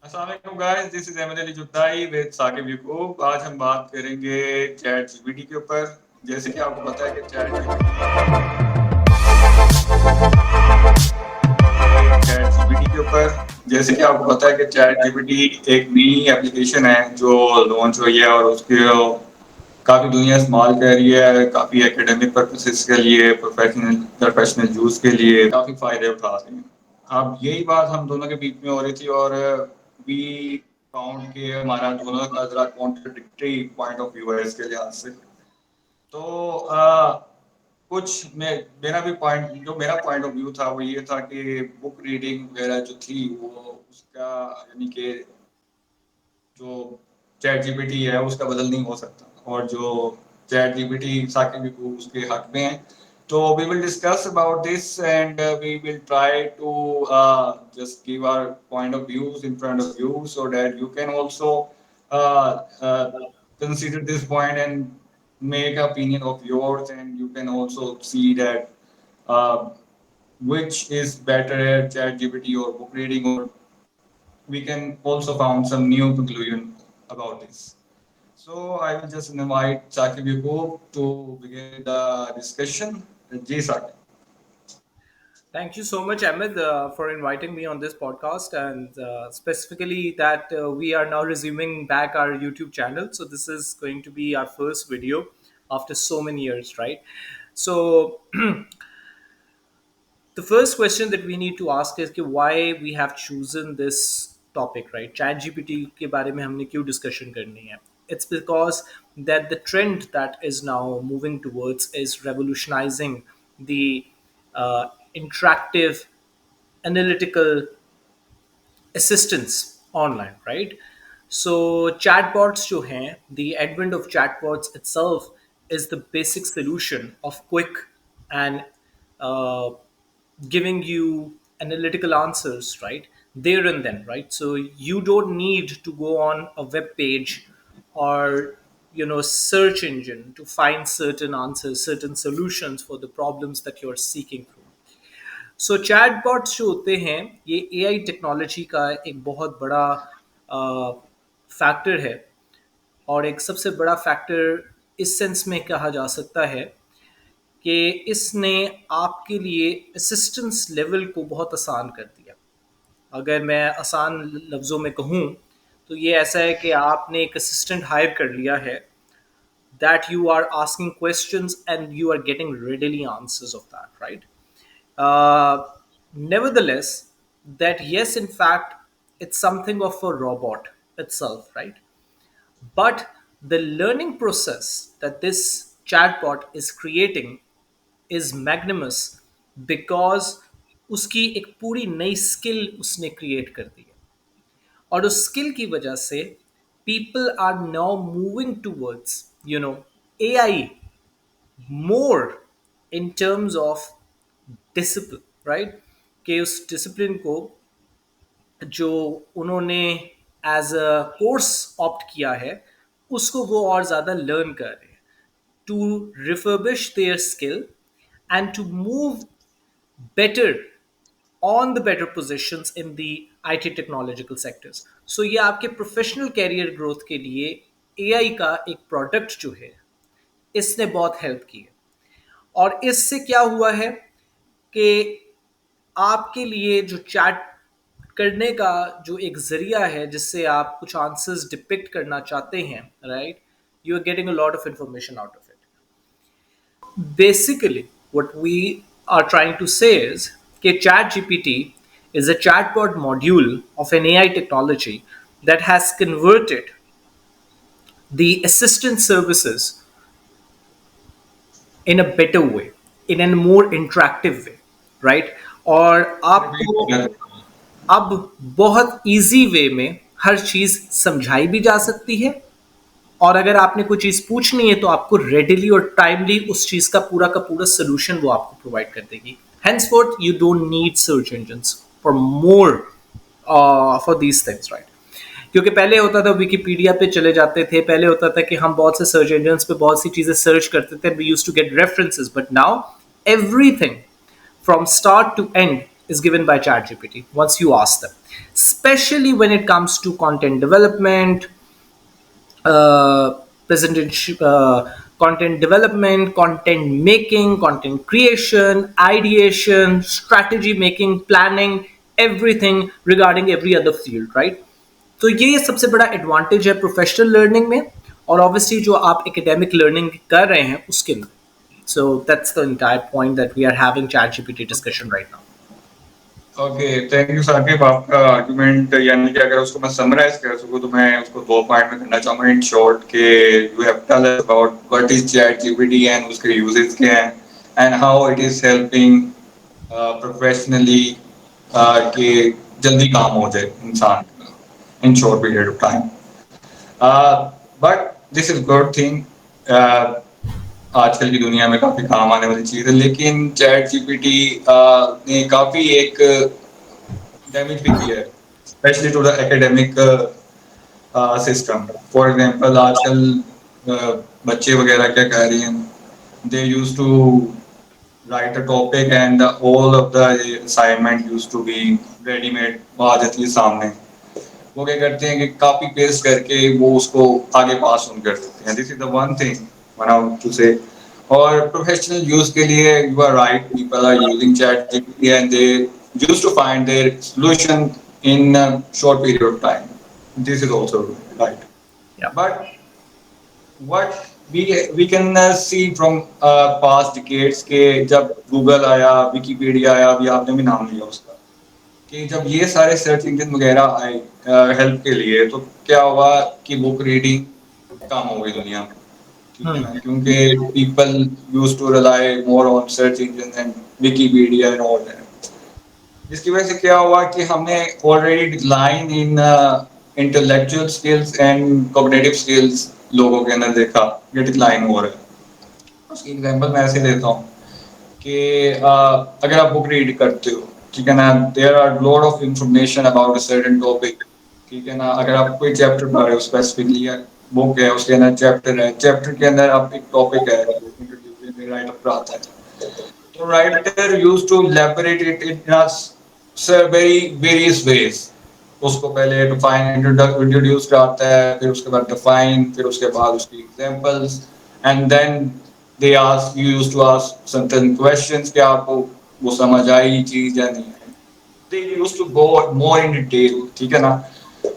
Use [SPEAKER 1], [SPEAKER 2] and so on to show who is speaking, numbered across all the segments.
[SPEAKER 1] अस्सलाम guys, this is M N Ali जुत्ताई with Saqib Yaqub. आज हम बात करेंगे चैट जीपीटी के ऊपर। जैसे कि आपको पता है कि चैट जीपीटी एक नई एप्लीकेशन है जो लॉन्च हुई है और उसके काफ़ी दुनिया इस्तेमाल कर रही है, काफ़ी एकेडमिक पर्पसेस के लिए, प्रोफेशनल यूज़ के लिए काफ़ी फ़ायदे उठा रहे हैं। अब यही बात हम दोनों के बीच में हो रही थी और वी फाउंड कि हमारा दोनों का ज़रा कॉन्ट्रडिक्टरी पॉइंट ऑफ व्यू है इसके लिहाज से। तो कुछ मैं मेरा पॉइंट ऑफ व्यू था वो ये था कि बुक रीडिंग वगैरह जो थी वो उसका यानी कि जो चैट जीपीटी है उसका बदल नहीं हो सकता और जो चैट जीपीटी साकिब भी उसके हक में है। तो we will discuss about this and we will try to just give our point of views in front of you so that you can also uh, uh, consider this point and make opinion of yours and you can also see that uh, which is better, chat gpt or book reading, or we can also found some new conclusion about this. So I will just invite Sakib Yaqub to begin the discussion. Ji Sakib.
[SPEAKER 2] Thank you so much, Ahmed, for inviting me on this podcast, and specifically that we are now resuming back our YouTube channel. So this is going to be our first video after so many years, right? So the first question that we need to ask is कि why we have chosen this topic, right? Chat GPT के बारे में हमने क्यों discussion करनी है? It's because that the trend that is now moving towards is revolutionizing the interactive analytical assistance online, right? So chatbots जो हैं, the advent of chatbots itself is the basic solution of quick and uh, giving you analytical answers, right? There and then, right? So you don't need to go on a web page or search engine to find certain answers, certain solutions for the problems that you're seeking through. So chatbots जो होते हैं ये AI technology का एक बहुत बड़ा factor है, और एक सबसे बड़ा फैक्टर इस सेंस में कहा जा सकता है कि इसने आपके लिए असिस्टेंस लेवल को बहुत आसान कर दिया। अगर मैं आसान लफ्ज़ों में कहूँ तो ये ऐसा है कि आपने एक असिस्टेंट हायर कर लिया है that you are asking questions and you are getting readily answers of that, right? Nevertheless, that yes, in fact, it's something of a robot itself, right? But the learning process that this chatbot is creating is magnanimous because उसकी एक पूरी नई skill उसने create कर दी है, और उस skill की वजह से people are now moving towards AI more in terms of discipline, right? कि उस डिसिप्लिन को जो उन्होंने एज अ कोर्स ऑप्ट किया है उसको वो और ज़्यादा लर्न कर रहे हैं to refurbish their skill and to move better on the better positions in the IT technological sectors. So ये आपके प्रोफेशनल कैरियर ग्रोथ के लिए एआई का एक प्रोडक्ट जो है इसने बहुत हेल्प की है। और इससे क्या हुआ है कि आपके लिए जो चैट करने का जो एक जरिया है जिससे आप कुछ आंसर्स डिपिक्ट करना चाहते हैं, right, you are getting a lot of information out of it. Basically what we are trying to say is कि ChatGPT is a chatbot module of an AI technology that has converted the assistant services in a better way, in a more interactive way, right? और आपको अब बहुत easy way में हर चीज़ समझाई भी जा सकती है, और अगर आपने कोई चीज़ पूछनी है तो आपको रेडिली और टाइमली उस चीज़ का पूरा सोल्यूशन वो आपको प्रोवाइड कर देगी। henceforth you don't need search engines for more for these things, right? क्योंकि पहले होता था विकीपीडिया पे चले जाते थे, पहले होता था कि हम बहुत से सर्च इंजन्स पे बहुत सी चीज़ें सर्च करते थे, we used to get references, but now everything from start to end is given by ChatGPT once you ask them, especially when it comes to content development, uh, presentation, content development, content making, content creation, ideation, strategy making, planning, everything regarding every other field, right? तो ये सबसे बड़ा advantage है professional learning में, और obviously जो आप academic learning कर रहे हैं उसके में. So that's the entire point that we are having ChatGPT discussion right now.
[SPEAKER 1] Okay, thank you Saqib. आपका आर्गुमेंट यानी कि अगर उसको मैं समराइज कर सकूं तो मैं उसको दो पॉइंट में करना चाहूंगा इन शॉर्ट के. You have told us about what is chat GPT and उसके यूजेस क्या हैं and how it is helping professionally कि जल्दी काम हो जाए इंसान का इन short period of time. But this is good thing. आजकल की दुनिया में काफी काम आने वाली चीज है, लेकिन चैट जीपीटी ने काफी एक डैमेज भी किया है, specially to the academic system. For example आजकल बच्चे वगैरह क्या कह रही हैं, they used to write a topic and all of the assignment used to be ready made आ जाती है सामने. वो क्या करते हैं कि कॉपी पेस्ट करके वो उसको आगे पास ऑन कर देते हैं. This is the one thing one out to say. और प्रोफेशनल यूज के लिए you are right, people are using ChatGPT and they used to find their solution in short period of time. This is also right.
[SPEAKER 2] Yeah.
[SPEAKER 1] But what we can see from past decades के जब Google आया, Wikipedia आया, अभी आपने भी नाम लिया उसका, कि जब ये सारे सर्च इंजन वगैरह आए हेल्प के लिए, तो क्या हुआ कि बुक रीडिंग कम हो गई दुनिया में. ठीक है
[SPEAKER 2] Hmm.
[SPEAKER 1] ना, क्योंकि people use to rely more on search engine and Wikipedia and all that. जिसकी वजह से क्या हुआ कि हमने already decline in intellectual skills and cognitive skills लोगों के अंदर देखा, ये डिक्लाइन हो रहा है. उसकी एग्जांपल मैं ऐसे देता हूँ कि अगर आप बुक रीड करते हो, ठीक है ना, there are lot of information about a certain topic. ठीक है ना, अगर आप कोई चैप्टर पढ़ रहे हो स्पेसिफिकली, बुक है उसके अंदर चैप्टर है, चैप्टर के अंदर आप एक टॉपिक है जो इंट्रोड्यूस राइटर आता है, तो writer use to elaborate it in a very various ways. उसको पहले डिफाइन इंट्रोड्यूस कराता है, फिर उसके बाद डिफाइन, फिर उसके बाद उसकी examples, and then they ask you used to ask certain questions कि आपको वो समझ आई चीज या नहीं. They used to go more in detail. ठीक है ना.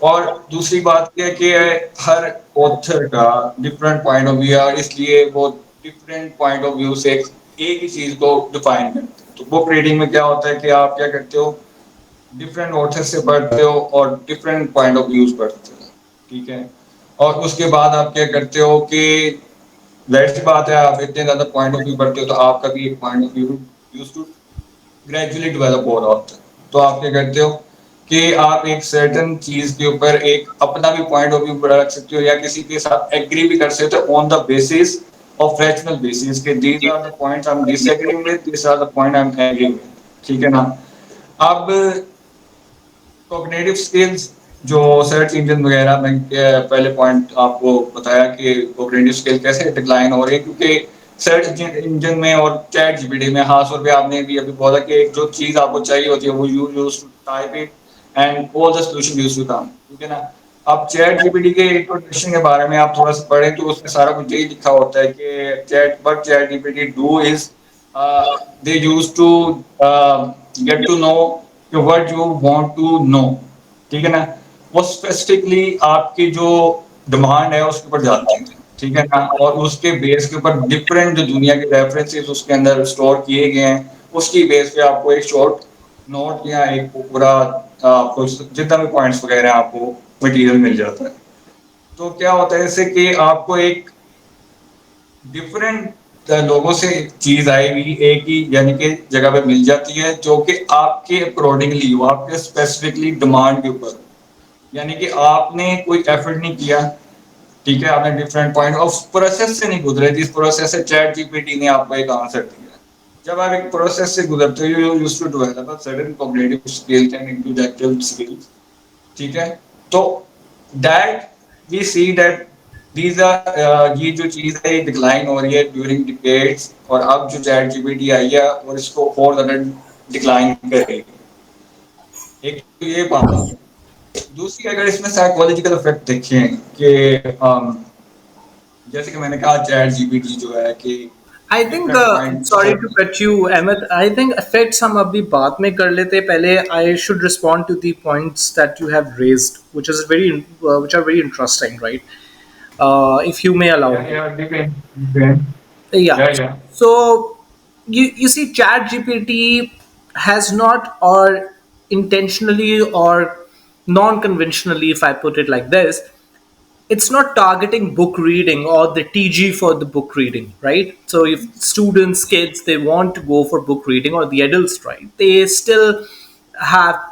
[SPEAKER 1] और दूसरी बात यह है कि हर ऑथर का डिफरेंट पॉइंट ऑफ व्यू है, इसलिए वो डिफरेंट पॉइंट ऑफ व्यू से एक ही चीज को डिफाइन करते हैं. तो बुक रीडिंग में क्या होता है कि आप क्या करते हो, डिफरेंट ऑथर से पढ़ते हो और डिफरेंट पॉइंट ऑफ व्यूज पढ़ते हो. ठीक है. और उसके बाद आप क्या करते हो कि जाहिर सी बात है, आप इतने ज्यादा पॉइंट ऑफ व्यू पढ़ते हो तो आपका भी एक point of view use to gradually develop हो रहा होता है. तो आप क्या करते हो कि आप एक सर्टेन चीज के ऊपर एक अपना भी पॉइंट ऑफ व्यू रख सकते हो, या किसी के साथ एग्री भी कर सकते हो on the basis of rational basis के these are the points I am disagreeing with, this are the point I am agreeing with. ठीक है ना. अब कॉग्निटिव स्किल्स जो सर्च इंजन वगैरह में पहले पॉइंट आपको बताया कि कॉग्निटिव स्किल कैसे डिक्लाइन हो रही है, क्योंकि सर्च इंजन में और चैट जीपीटी में खास तौर पे आपने भी अभी बोला कि एक जो चीज आपको चाहिए होती है वो you use to type it and all the solution use to come. ठीक है ना. अब चैट जीपीटी के इंट्रोडक्शन के बारे में आप थोड़ा सा पढ़ें तो उसमें सारा कुछ यही लिखा होता है कि chat GPT do is they used to get to know what you want to know. ठीक है ना. वो स्पेसिफिकली आपकी जो डिमांड है उसके ऊपर जाते हैं. ठीक है ना. और उसके बेस के ऊपर डिफरेंट जो दुनिया के रेफरेंसेस उसके अंदर स्टोर किए गए हैं, उसकी बेस पे आपको एक शॉर्ट नोट या एक पूरा आपको जितना भी पॉइंट्स वगैरह हैं आपको मटेरियल मिल जाता है. तो क्या होता है इससे कि आपको एक डिफरेंट लोगों से चीज आएगी एक ही यानी कि जगह पे मिल जाती है, जो कि आपके अकॉर्डिंगली हो, आपके स्पेसिफिकली डिमांड के ऊपर. यानी कि आपने कोई एफर्ट नहीं किया. ठीक है. आपने डिफरेंट पॉइंट ऑफ प्रोसेस से नहीं गुजरे, जिस प्रोसेस से चैट जीपीटी ने आपको एक आंसर दिया. जब आप एक प्रोसेस से गुजरते हो you used to develop a certain cognitive skills and intellectual skills. ठीक है. तो that we see that these are ये जो चीज है ये डिक्लाइन हो रही है ड्यूरिंग डिकेड्स, और अब जो चैट जीपीटी आई है और इसको और ज्यादा डिक्लाइन करेगी. एक तो ये बात है, दूसरी अगर इसमें साइकोलॉजिकल इफेक्ट देखें कि जैसे कि मैंने कहा चैट जीपीटी जो है कि
[SPEAKER 2] I think,
[SPEAKER 1] different kinds
[SPEAKER 2] sorry to
[SPEAKER 1] of
[SPEAKER 2] cut you Ahmad, I think effects हम अभी बाद में कर लेते हैं, पहले I should respond to the points that you have raised which are very interesting, right? If you may allow
[SPEAKER 1] या
[SPEAKER 2] me.
[SPEAKER 1] Depend
[SPEAKER 2] Yeah.
[SPEAKER 1] या
[SPEAKER 2] So you see, Chat GPT has not, or intentionally or non-conventionally, if I put it like this, it's not targeting book reading or the TG for the book reading, right? So if students, kids, they want to go for book reading, or the adults, right, they still have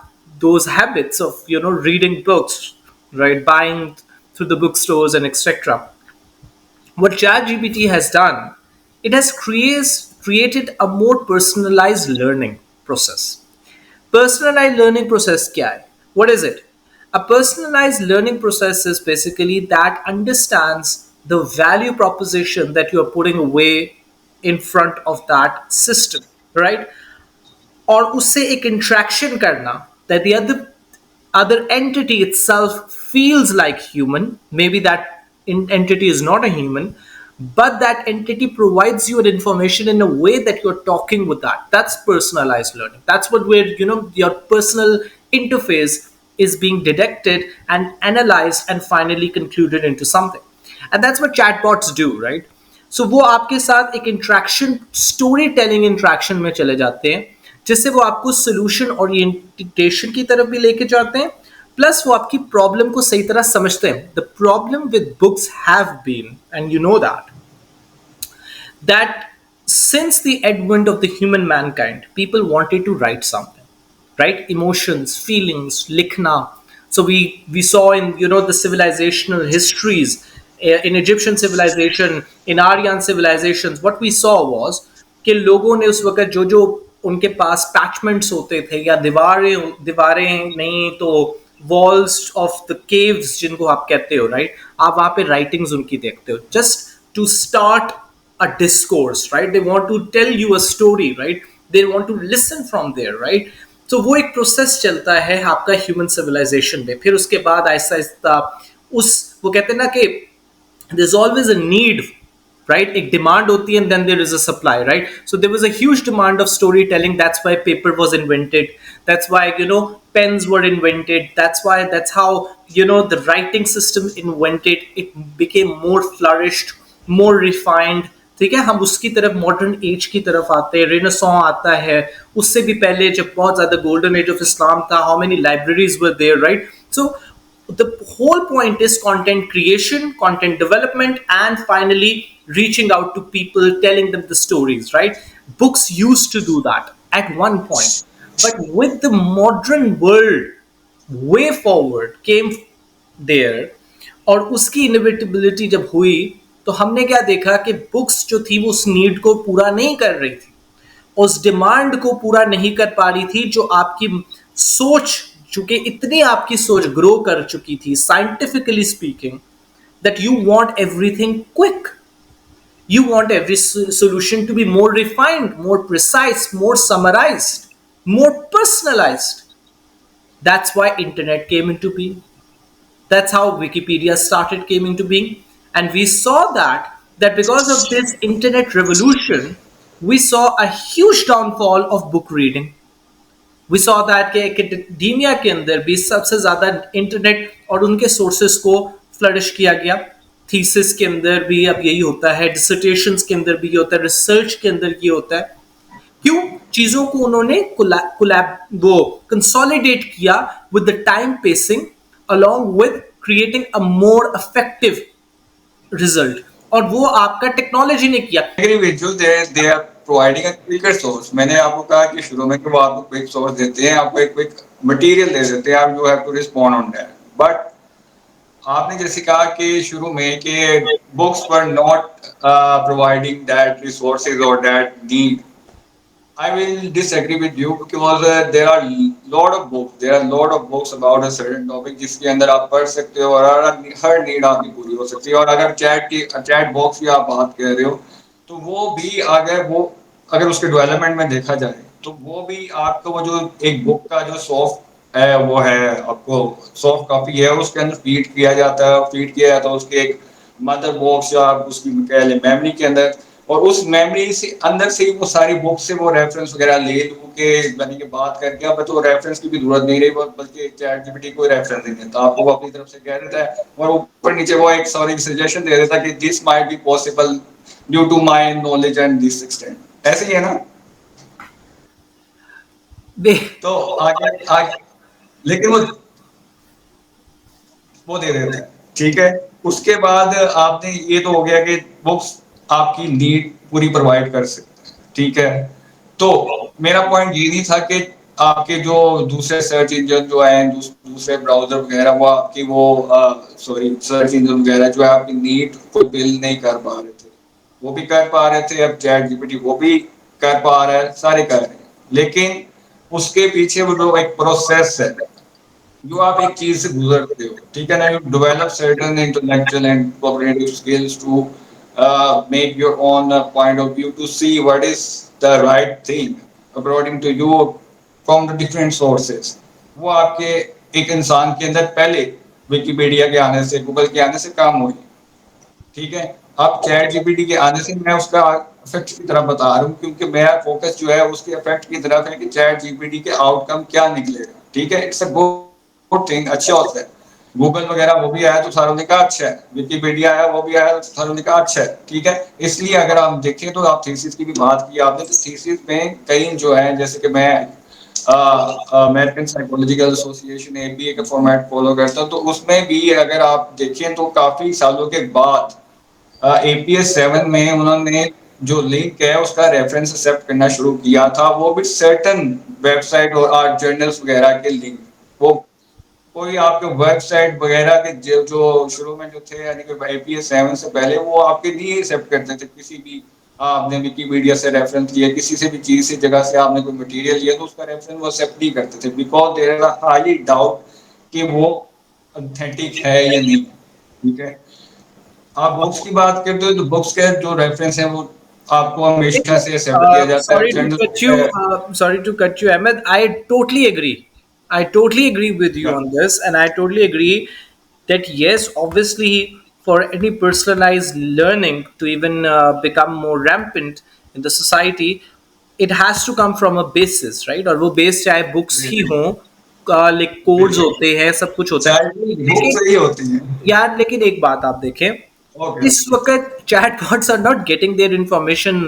[SPEAKER 2] those habits of reading books, right, buying through the bookstores and etc. What ChatGPT has done, it has created a more personalized learning process. Personalized learning process kya hai? What is it? A personalized learning process is basically that understands the value proposition that you are putting away in front of that system, right? और उससे एक interaction करना, that the other entity itself feels like human. Maybe that entity is not a human, but that entity provides you an information in a way that you're talking with that. That's personalized learning. That's what where your personal interface is being detected and analyzed and finally concluded into something. And that's what chatbots do, right? सो वो आपके साथ एक interaction, story telling interaction में चले जाते हैं, जिससे वो आपको सोल्यूशन ओरिएंटेशन की तरफ भी लेके जाते हैं, प्लस वो आपकी प्रॉब्लम को सही तरह समझते हैं. The problem with books have been, and you know that since the advent of the human mankind, people wanted to write something, right? Emotions, feelings, likhna. So we saw in the civilizational histories, in Egyptian civilization, in Aryan civilizations, what we saw was कि लोगों ने उस वक्त जो जो उनके पास पैचमेंट्स होते थे, या दीवारें दीवारें नहीं तो वॉल्स ऑफ द केव्स जिनको आप कहते हो, राइट, आप वहां पे राइटिंग्स उनकी देखते हो, just to start a discourse, right? They want to tell you a story, right? They want to listen from there, right? So वो एक प्रोसेस चलता है आपका ह्यूमन सिविलाइजेशन में. फिर उसके बाद आहिस्ता आहिस्ता उस, वो कहते हैं ना कि there's always a need, right? एक demand होती है and then there is a supply, right? So there was a huge demand of storytelling. That's why paper was invented. That's why pens were invented. That's how the writing system invented. It became more flourished, more refined. ठीक है, हम उसकी तरफ modern age की तरफ आते हैं, renaissance आता है. उससे भी पहले जब बहुत ज्यादा गोल्डन एज ऑफ इस्लाम था, how many libraries were there, right? So the whole point is content creation, content development, and finally reaching out to people, telling them the stories, right? Books used to do that at one point, but with the modern world way forward came there, और उसकी इनोवेटिबिलिटी जब हुई, तो हमने क्या देखा कि books जो थी वो उस नीड को पूरा नहीं कर रही थी, उस डिमांड को पूरा नहीं कर पा रही थी, जो आपकी सोच, चूंकि इतनी आपकी सोच ग्रो कर चुकी थी scientifically speaking, that you want everything quick, you want every solution to be more refined, more precise, more summarized, more personalized. That's why internet came into being. That's how Wikipedia started came into being. And we saw that because of this internet revolution, we saw a huge downfall of book reading. We saw that कि academia के अंदर भी सबसे ज़्यादा internet और उनके sources को flourish किया गया. थीसिस के अंदर भी अब यही होता है, डिसर्टेशंस के अंदर भी ये होता है, रिसर्च के अंदर ये होता है. क्यों? चीज़ों को उन्होंने कोलैब वो कंसोलिडेट किया with the time pacing along with creating a more effective result. और वो आपका टेक्नोलॉजी ने किया.
[SPEAKER 1] agree with you, they are providing a quicker source. मैंने आपको कहा कि शुरू में कि वो आपको क्विक सोर्स देते हैं, आपको एक क्विक मटेरियल दे देते हैं, आप you have to respond on that. But आपने जैसे कहा कि शुरू में कि books were not providing that resources और that need. I will disagree with you because there are lot of books. There are lot of books about a certain topic जिसके अंदर आप पढ़ सकते हो और हर नीड आपकी पूरी हो सकती है. और अगर चैट बॉक्स की आप बात कर रहे हो, तो वो भी अगर उसके डेवलपमेंट में देखा जाए, तो वो भी आपका वो जो एक बुक का जो सॉफ्ट वो है आपको सॉफ्ट कॉपी है, उसके अंदर फीड किया जाता है, फीड किया जाता है उसके एक मदर बॉक्स या आप उसकी कह लें मेमोरी के अंदर, और उस मेमोरी से अंदर से ही वो सारी बुक से वो रेफरेंस वगैरह ले लू के यानी कि बात करके अब तो रेफरेंस की भी जरूरत नहीं रही, बल्कि चैट जीपीटी कोई रेफरेंस नहीं देता आपको, वो अपनी तरफ से कह देता है और ऊपर नीचे वो एक सॉरी सजेशन दे देता है कि this might be possible due to my knowledge and this extent, ऐसे ही है ना।
[SPEAKER 2] दे
[SPEAKER 1] तो आगे आगे लेकिन वो दे देता है, ठीक है। उसके बाद आपने ये तो हो गया कि बुक्स आपकी नीड पूरी प्रोवाइड कर सकते हैं, ठीक है। तो मेरा पॉइंट ये नहीं था कि आपके जो दूसरे सर्च इंजन जो है दूसरे ब्राउजर वगैरह वो आपकी वो सॉरी सर्च इंजन वगैरह जो है आपकी नीड फुलफिल नहीं कर पा रहे थे, वो भी कर पा रहे थे, अब चैट जीपीटी वो भी कर पा रहा है, सारे कर रहे हैं, लेकिन उसके पीछे वो जो एक प्रोसेस है जो आप एक चीज से गुजरते हो, ठीक है ना, you develop certain intellectual and cognitive skills to make your own point of view to see what is the right thing according to you from the different sources. वो आपके एक इंसान के अंदर पहले विकिपीडिया के आने से गूगल के आने से काम हुई, ठीक है। अब चैट जीपीटी के आने से मैं उसका इफेक्ट की तरफ बता रहा हूँ, क्योंकि मेरा फोकस जो है उसके इफेक्ट की तरफ है कि चैट जीपीटी के आउटकम क्या निकलेगा, ठीक है। इट्स अ गुड थिंग, अच्छा होता है। गूगल वगैरह वो भी आया तो सारों ने कहा अच्छा है, विकिपीडिया आया वो भी आया तो सारों ने कहा अच्छा है, ठीक है। इसलिए अगर आप देखें तो आप थीसिस की भी बात की आपने, तो थीसिस में कई जो है जैसे कि मैं अमेरिकन साइकोलॉजिकल एसोसिएशन एबीए का फॉर्मेट फॉलो करता हूँ, तो उसमें भी अगर आप देखें तो काफी सालों के बाद एपीएस 7 में उन्होंने जो लिंक है उसका रेफरेंस एक्सेप्ट करना शुरू किया था, वो भी सर्टन वेबसाइट और आर्ट जर्नल्स वगैरह के लिंक, वो कोई आपके वेबसाइट वगैरह के जो शुरू में जो थे यानी कि एपीएस 7 से पहले वो आपके लिए एक्सेप्ट करते थे, किसी भी आपने विकिपीडिया से रेफरेंस लिया, किसी से भी चीज से जगह से आपने कोई मटेरियल लिया तो उसका रेफरेंस वो एक्सेप्ट नहीं करते थे, because there is a high doubt कि वो ऑथेंटिक है या नहीं, ठीक है। आप बुक्स की बात करते हो तो बुक्स के जो रेफरेंस है वो आपको हमेशा से एक्सेप्ट किया जाता है,
[SPEAKER 2] Sorry to
[SPEAKER 1] journal
[SPEAKER 2] cut you. Sorry to cut you, Ahmed. I totally agree. I totally agree with you on this, and I totally agree that yes, obviously, for any personalized learning to even become more rampant in the society, it has to come from a basis, right? और वो base चाहे books ही
[SPEAKER 1] बिल्कुल
[SPEAKER 2] हों, like codes
[SPEAKER 1] बिल्कुल
[SPEAKER 2] होते हैं, सब कुछ होता है,
[SPEAKER 1] चाहे बुक
[SPEAKER 2] लेकिन
[SPEAKER 1] से ही होती है।
[SPEAKER 2] यार लेकिन एक बात आप देखें,
[SPEAKER 1] ओके
[SPEAKER 2] इस वक्त chatbots are not getting their information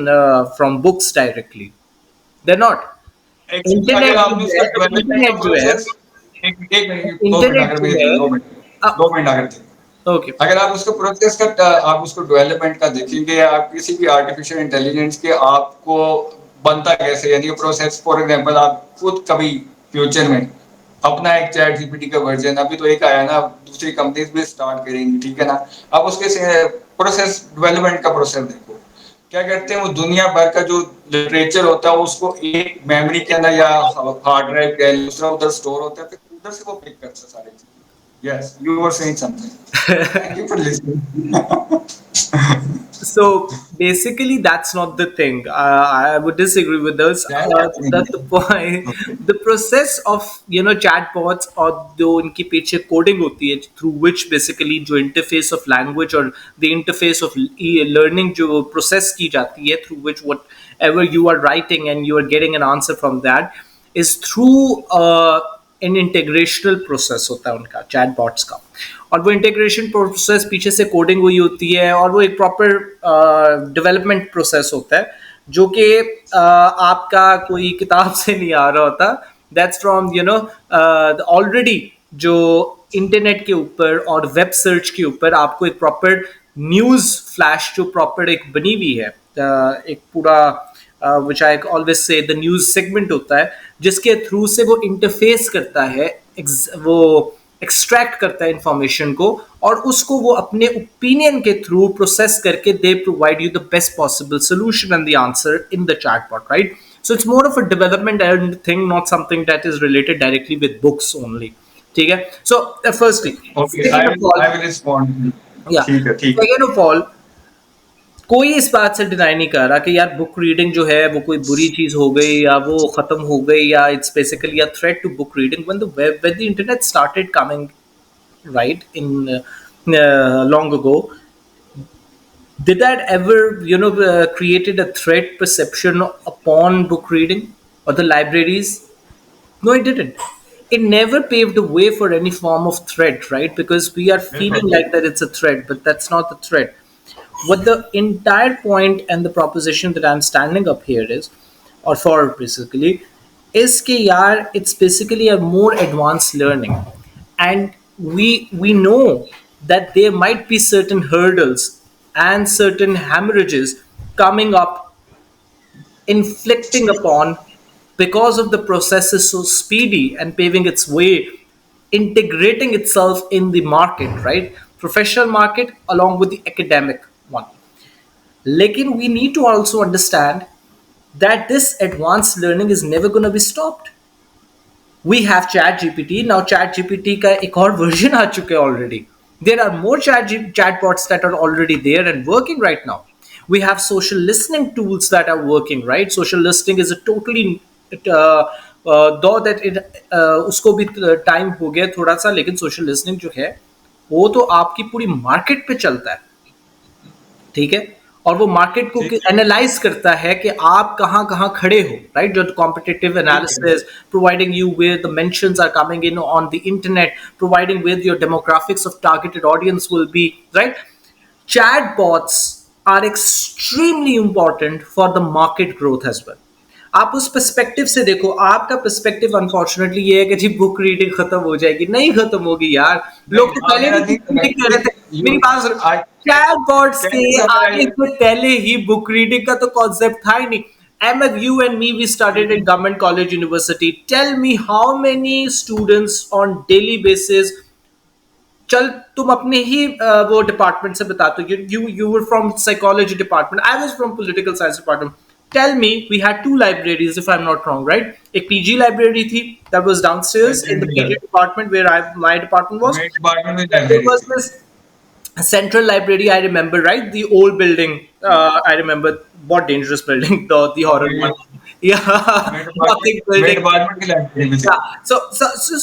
[SPEAKER 2] from books directly, they not.
[SPEAKER 1] Actually अगर
[SPEAKER 2] इंटरनेट
[SPEAKER 1] आपने
[SPEAKER 2] जो
[SPEAKER 1] उसका
[SPEAKER 2] है,
[SPEAKER 1] डेवलपमेंट का
[SPEAKER 2] इंटरनेट जो है,
[SPEAKER 1] प्रोसेस एक मिनट 2 मिनट
[SPEAKER 2] इंटरनेट
[SPEAKER 1] अगर
[SPEAKER 2] जो
[SPEAKER 1] मेरे
[SPEAKER 2] है,
[SPEAKER 1] 2 मिनट 2 मिनट अगर थे,
[SPEAKER 2] ओके।
[SPEAKER 1] अगर आप उसको प्रोसेस का आप उसको डेवलपमेंट का देखेंगे, आप किसी भी आर्टिफिशियल इंटेलिजेंस के आपको बनता कैसे यानी प्रोसेस, फॉर एग्जांपल आप खुद कभी फ्यूचर में अपना एक चैट जीपीटी का वर्जन, अभी तो एक आया ना, दूसरी कंपनीज भी स्टार्ट करेंगी, ठीक है ना। आप उसके प्रोसेस डेवलपमेंट का प्रोसेस देखो, क्या करते हैं वो दुनिया भर का जो लिटरेचर होता है उसको एक मेमोरी के अंदर या हार्ड ड्राइव के दूसरा उधर स्टोर होता है, फिर उधर से वो पिक करता है सारी चीजें। Yes you were saying something, thank you for listening.
[SPEAKER 2] So basically, that's not the thing. I would disagree with this. The point, the process of chatbots और जो इनकी पीछे कोडिंग होती है through which basically जो interface of language और the interface of learning जो process की जाती है through which whatever you are writing and you are getting an answer from that is through an integrational process होता है उनका चैटबॉट्स का। और वो इंटीग्रेशन प्रोसेस पीछे से कोडिंग हुई होती है और वो एक प्रॉपर डेवलपमेंट प्रोसेस होता है जो कि आपका कोई किताब से नहीं आ रहा होता। दैट्स फ्रॉम ऑलरेडी जो इंटरनेट के ऊपर और वेब सर्च के ऊपर आपको एक प्रॉपर न्यूज़ फ्लैश जो प्रॉपर एक बनी हुई है, एक पूरा which I always say the news segment होता है जिसके थ्रू से वो इंटरफेस करता है, वो एक्सट्रैक्ट करता है इंफॉर्मेशन को और उसको वो अपने ओपिनियन के थ्रू प्रोसेस करके they provide you the best possible solution and the answer in the chatbot, right? So it's more of a development and thing, not something that is related directly with books only. ठीक है? So firstly,
[SPEAKER 1] okay
[SPEAKER 2] second of all,
[SPEAKER 1] I will respond.
[SPEAKER 2] yeah,
[SPEAKER 1] ठीक है ठीक है।
[SPEAKER 2] second of all, कोई इस बात से डिनाई नहीं कर रहा कि यार बुक रीडिंग जो है वो कोई बुरी चीज हो गई या वो खत्म हो गई या it's basically a threat to book reading when the internet started coming right in long ago. Did that ever created a threat perception upon book reading or the libraries? No, it didn't. It never paved the way for any form of threat, right? Because we are feeling
[SPEAKER 1] बिल्कुल
[SPEAKER 2] like that it's a threat, but that's not the threat. What the entire point and the proposition that I'm standing up here is, or for basically, is कि यार it's basically a more advanced learning, and we know that there might be certain hurdles and certain hemorrhages coming up, inflicting upon because of the process is so speedy and paving its way, integrating itself in the market, right? Professional market along with the academic one. Lekin we need to also understand that this advanced learning is never going to be stopped. We have ChatGPT now. ChatGPT का एक और version आ चुके हैं already. There are more chatbots that are already there and working right now. We have social listening tools that are working, right? Social listening is a totally though that it उसको भी time हो गया थोड़ा सा, लेकिन social listening जो है वो तो आपकी पूरी मार्केट पे चलता है, ठीक है? और वो मार्केट को
[SPEAKER 1] ठीक है
[SPEAKER 2] एनालाइज करता है कि आप कहाँ कहाँ खड़े हो, राइट? जो कॉम्पिटिटिव
[SPEAKER 1] ठीक है
[SPEAKER 2] analysis, providing you with the mentions are coming in on the internet, providing with your demographics of targeted audience will be right. Chatbots are extremely important for the market growth as well. आप उस perspective से देखो. आपका perspective unfortunately ये है कि जी book reading खत्म हो जाएगी. नहीं खत्म होगी यार. लोग
[SPEAKER 1] नहीं
[SPEAKER 2] तो
[SPEAKER 1] आप
[SPEAKER 2] पहले
[SPEAKER 1] मेरा
[SPEAKER 2] भी
[SPEAKER 1] नहीं
[SPEAKER 2] बुक रीडिंग कर रहे थे.
[SPEAKER 1] यू
[SPEAKER 2] मेरी बात सुनो.
[SPEAKER 1] आई
[SPEAKER 2] चैटबॉट्स के
[SPEAKER 1] कैन यू
[SPEAKER 2] आने
[SPEAKER 1] समराइज
[SPEAKER 2] से पहले ही बुक रीडिंग का तो कॉन्सेप्ट था ही नहीं. Ahmed, you and me, we started in government college university. Tell me how many students on daily basis. चल तुम अपने ही वो डिपार्टमेंट से बता दो. You were from psychology department, I was from political science department. Tell me, we had two libraries if I am not wrong, right? एक PG library थी that was downstairs in the PG department where I my department was.
[SPEAKER 1] मेरे department में
[SPEAKER 2] There
[SPEAKER 1] library
[SPEAKER 2] was
[SPEAKER 1] थी
[SPEAKER 2] this central library, I remember, right? The old building, I remember. What dangerous building, the horror
[SPEAKER 1] मेरे
[SPEAKER 2] one. Yeah. Gothic
[SPEAKER 1] मेरे
[SPEAKER 2] building.
[SPEAKER 1] Department की library में थी
[SPEAKER 2] Yeah.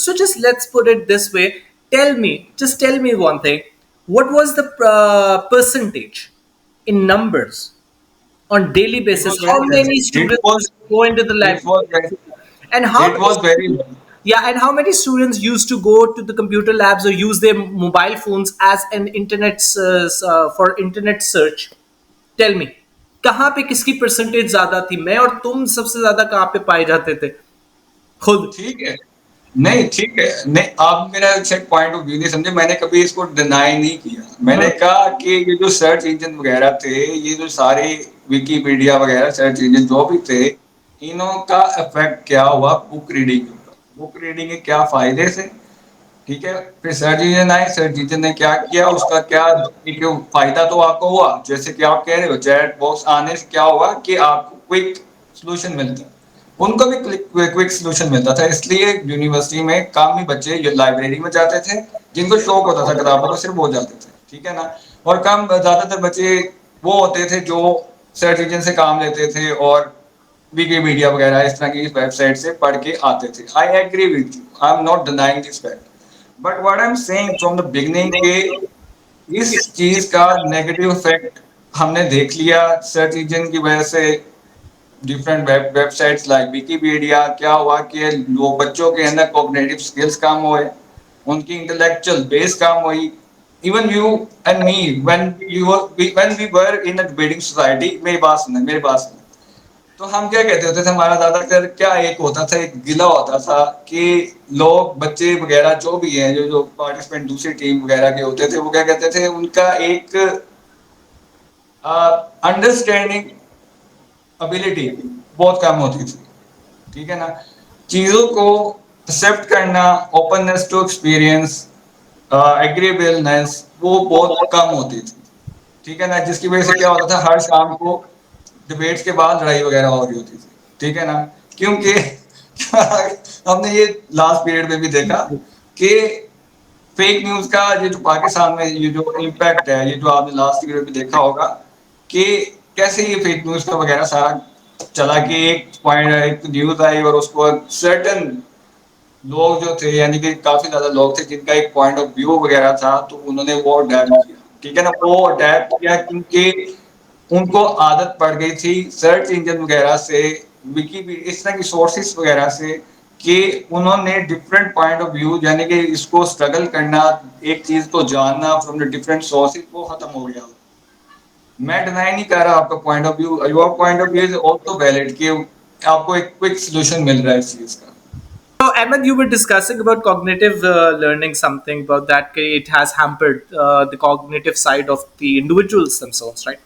[SPEAKER 2] So just let's put it this way. Just tell me one thing. What was the percentage in numbers on daily
[SPEAKER 1] it
[SPEAKER 2] basis?
[SPEAKER 1] Was
[SPEAKER 2] How
[SPEAKER 1] very less
[SPEAKER 2] many
[SPEAKER 1] it
[SPEAKER 2] students
[SPEAKER 1] was
[SPEAKER 2] go into the
[SPEAKER 1] it was
[SPEAKER 2] library? And how
[SPEAKER 1] it
[SPEAKER 2] many
[SPEAKER 1] was very
[SPEAKER 2] students, yeah, and how many students used to go to the computer labs or use their mobile phones as an internet for internet search? Tell me. कहाँ पे किसकी percentage ज्यादा थी? मैं और तुम सबसे ज्यादा कहाँ पे पाए जाते थे खुद?
[SPEAKER 1] ठीक है नहीं ठीक है नहीं आप मेरा सेट पॉइंट ऑफ व्यू नहीं समझे मैंने कभी इसको डिनाई नहीं किया मैंने कहा कि ये जो सर्च इंजन वगैरह थे ये जो सारे विकीपीडिया वगैरह सर्च इंजन जो भी थे इनों का इफेक्ट क्या हुआ बुक रीडिंग के ऊपर बुक रीडिंग के क्या फायदे थे ठीक है फिर सर्च इंजन आए सर्च इंजन ने क्या किया उसका क्या एक फायदा तो आपको हुआ जैसे कि आप कह रहे हो चैट बॉक्स आने से क्या हुआ कि आपको क्विक सॉल्यूशन मिलता है उनको भी क्विक सॉल्यूशन मिलता था इसलिए यूनिवर्सिटी में काफी बच्चे लाइब्रेरी में जाते थे जिनको शौक होता था किताबों का सिर्फ वो जाते थे ठीक है ना और कम ज्यादातर बच्चे वो होते थे जो सर्च इंजन से काम लेते थे और विकीमीडिया वगैरह इस तरह की वेबसाइट से पढ़ के आते थे I agree with you I am not denying this fact but what I am saying from the beginning के इस चीज का नेगेटिव इफेक्ट हमने देख लिया सर्च इंजन की वजह से डिफरेंट वेबसाइट्स लाइक विकीपीडिया क्या हुआ कि लोग बच्चों के अंदर कॉग्निटिव स्किल्स कम हुए उनकी इंटेलेक्चुअल बेस कम हुई even you and me when we were in a debating society मेरी बात सुनो तो हम क्या कहते होते थे हमारा ज्यादातर क्या एक होता था एक गिला होता था कि लोग बच्चे वगैरह जो भी हैं जो पार्टिसिपेंट दूसरी टीम वगैरह के होते थे वो क्या कहते थे उनका एक अंडरस्टैंडिंग एबिलिटी बहुत कम होती थी ठीक है ना चीजों को एक्सेप्ट करना ओपननेस टू एक्सपीरियंस एग्रीबलनेस वो बहुत कम होती थी ठीक है ना जिसकी वजह से क्या होता था हर शाम को डिबेट्स के बाद लड़ाई वगैरह हो रही होती थी ठीक है ना क्योंकि हमने ये लास्ट पीरियड में भी देखा कि फेक न्यूज का ये जो पाकिस्तान में ये जो इम्पैक्ट है ये जो आपने लास्ट पीरियड में देखा होगा कि कैसे ये फेक न्यूज का वगैरह सारा चला कि एक पॉइंट एक न्यूज आई और उसको सर्टन लोग जो थे यानी कि काफी ज्यादा लोग थे जिनका एक पॉइंट ऑफ व्यू वगैरह था तो उन्होंने वो अडेप्ट किया, ठीक है ना, वो अडेप्ट किया क्योंकि उनको आदत पड़ गई थी सर्च इंजन वगैरह से, विकीपीडिया इस तरह की सोर्सेस वगैरह से, कि उन्होंने डिफरेंट पॉइंट ऑफ व्यू यानी कि इसको स्ट्रगल करना, एक चीज को जानना फ्रॉम द डिफरेंट सोर्सेस वो खत्म हो गया। मैं डिनाई नहीं कर रहा आपका point of view, your point of view is also valid कि आपको एक क्विक सॉल्यूशन मिल रहा है इस चीज का।
[SPEAKER 2] So, Ahmed, you were discussing about cognitive learning, something about that it has hampered the cognitive side of the individuals themselves, right?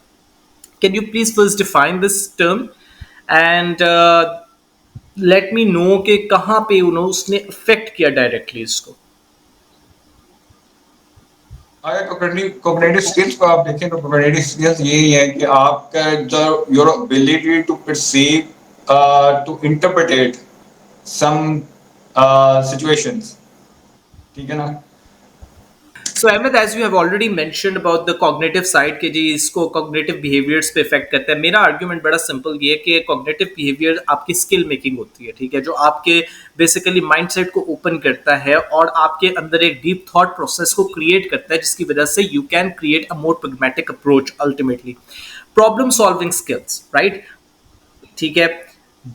[SPEAKER 2] Can you please first define this term and let me know कि कहाँ पे उसने affect किया directly इसको?
[SPEAKER 1] अगर cognitive skills को आप देखें तो कोग्निटिव स्किल्स यही है कि आपका जो your ability to perceive to interpret some situations, ठीक है ना।
[SPEAKER 2] So Ahmed, as you have already mentioned about the cognitive side कि जी इसको cognitive behaviors पे affect करता है, मेरा argument बड़ा simple ये है कि cognitive behavior आपकी skill making होती है, ठीक है, जो आपके basically mindset को open करता है और आपके अंदर एक deep thought process को create करता है जिसकी वजह से you can create a more pragmatic approach ultimately. Problem solving skills, right? ठीक है,